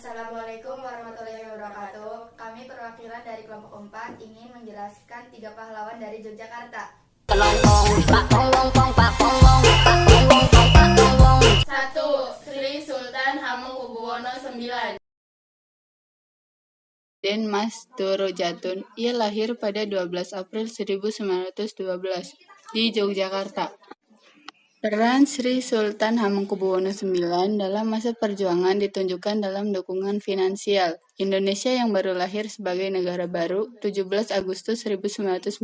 Assalamualaikum warahmatullahi wabarakatuh. Kami perwakilan dari kelompok 4 ingin menjelaskan 3 pahlawan dari Yogyakarta. Satu, Sri Sultan Hamengkubuwono IX. Den Mas Dorojatun. Ia lahir pada 12 April 1912 di Yogyakarta. Peran Sri Sultan Hamengkubuwono IX dalam masa perjuangan ditunjukkan dalam dukungan finansial Indonesia yang baru lahir sebagai negara baru 17 Agustus 1945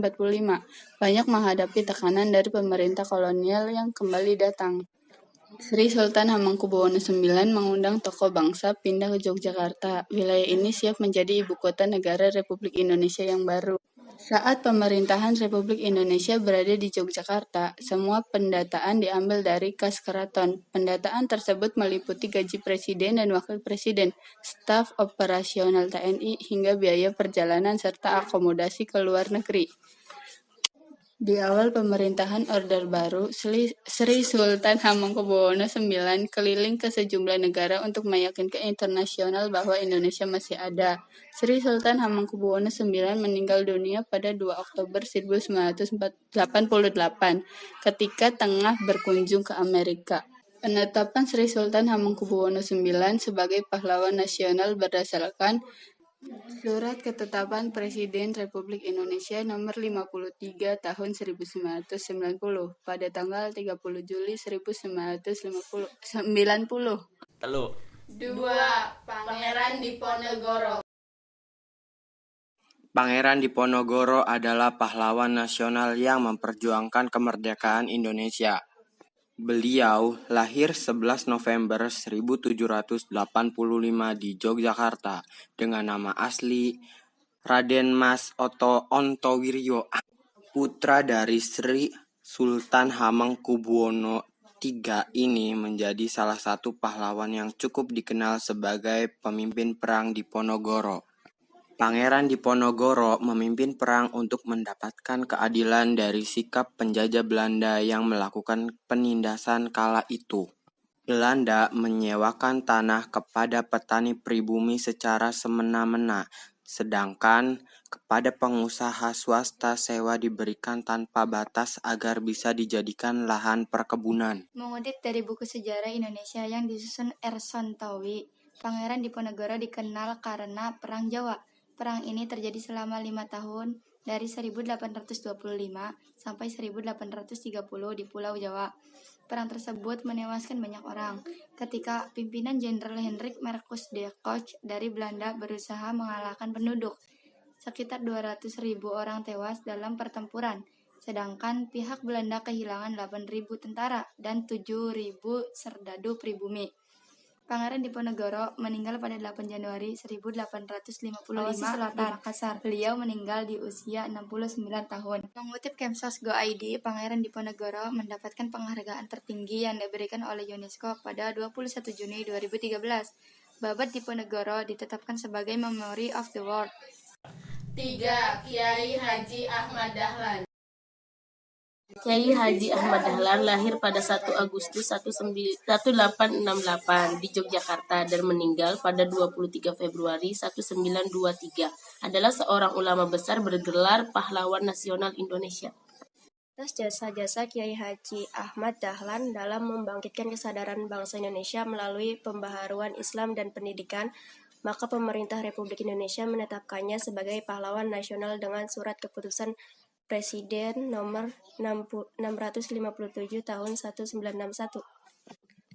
banyak menghadapi tekanan dari pemerintah kolonial yang kembali datang. Sri Sultan Hamengkubuwono IX mengundang tokoh bangsa pindah ke Yogyakarta. Wilayah ini siap menjadi ibu kota negara Republik Indonesia yang baru. Saat pemerintahan Republik Indonesia berada di Yogyakarta, semua pendataan diambil dari kas keraton. Pendataan tersebut meliputi gaji presiden dan wakil presiden, staf operasional TNI, hingga biaya perjalanan serta akomodasi ke luar negeri. Di awal pemerintahan Orde Baru, Sri Sultan Hamengkubuwono IX keliling ke sejumlah negara untuk meyakinkan internasional bahwa Indonesia masih ada. Sri Sultan Hamengkubuwono IX meninggal dunia pada 2 Oktober 1988 ketika tengah berkunjung ke Amerika. Penetapan Sri Sultan Hamengkubuwono IX sebagai pahlawan nasional berdasarkan Surat Ketetapan Presiden Republik Indonesia Nomor 53 Tahun 1990 pada tanggal 30 Juli 1990. Dua, Pangeran Diponegoro. Pangeran Diponegoro adalah pahlawan nasional yang memperjuangkan kemerdekaan Indonesia. Beliau lahir 11 November 1785 di Yogyakarta dengan nama asli Raden Mas Ontowiryo, putra dari Sri Sultan Hamengkubuwono III ini menjadi salah satu pahlawan yang cukup dikenal sebagai pemimpin perang Diponegoro. Pangeran Diponegoro memimpin perang untuk mendapatkan keadilan dari sikap penjajah Belanda yang melakukan penindasan kala itu. Belanda menyewakan tanah kepada petani pribumi secara semena-mena, sedangkan kepada pengusaha swasta sewa diberikan tanpa batas agar bisa dijadikan lahan perkebunan. Mengutip dari buku sejarah Indonesia yang disusun Erson Towi, Pangeran Diponegoro dikenal karena Perang Jawa. Perang ini terjadi selama 5 tahun dari 1825 sampai 1830 di Pulau Jawa. Perang tersebut menewaskan banyak orang ketika pimpinan Jenderal Hendrik Marcus de Koch dari Belanda berusaha mengalahkan penduduk. Sekitar 200.000 orang tewas dalam pertempuran, sedangkan pihak Belanda kehilangan 8.000 tentara dan 7.000 serdadu pribumi. Pangeran Diponegoro meninggal pada 8 Januari 1855 di Makassar. Beliau meninggal di usia 69 tahun. Mengutip Kemsos.go.id, Pangeran Diponegoro mendapatkan penghargaan tertinggi yang diberikan oleh UNESCO pada 21 Juni 2013. Babat Diponegoro ditetapkan sebagai Memory of the World. 3. Kiai Haji Ahmad Dahlan. Kiai Haji Ahmad Dahlan lahir pada 1 Agustus 1868 di Yogyakarta dan meninggal pada 23 Februari 1923. Adalah seorang ulama besar bergelar pahlawan nasional Indonesia. Atas jasa-jasa Kiai Haji Ahmad Dahlan dalam membangkitkan kesadaran bangsa Indonesia melalui pembaharuan Islam dan pendidikan, maka pemerintah Republik Indonesia menetapkannya sebagai pahlawan nasional dengan surat keputusan Presiden nomor 657 tahun 1961.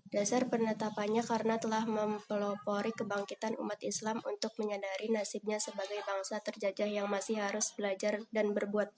Dasar penetapannya karena telah mempelopori kebangkitan umat Islam untuk menyadari nasibnya sebagai bangsa terjajah yang masih harus belajar dan berbuat.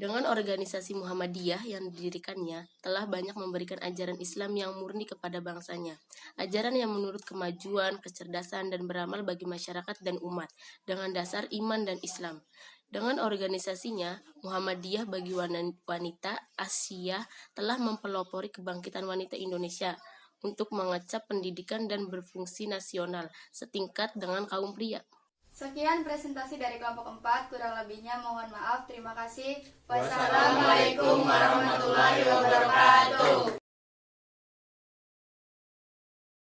Dengan organisasi Muhammadiyah yang didirikannya, telah banyak memberikan ajaran Islam yang murni kepada bangsanya. Ajaran yang menurut kemajuan, kecerdasan, dan beramal bagi masyarakat dan umat, dengan dasar iman dan Islam. Dengan organisasinya, Muhammadiyah bagi wanita Asia telah mempelopori kebangkitan wanita Indonesia untuk mengecap pendidikan dan berfungsi nasional setingkat dengan kaum pria. Sekian presentasi dari kelompok 4, kurang lebihnya mohon maaf. Terima kasih. Wassalamualaikum warahmatullahi wabarakatuh.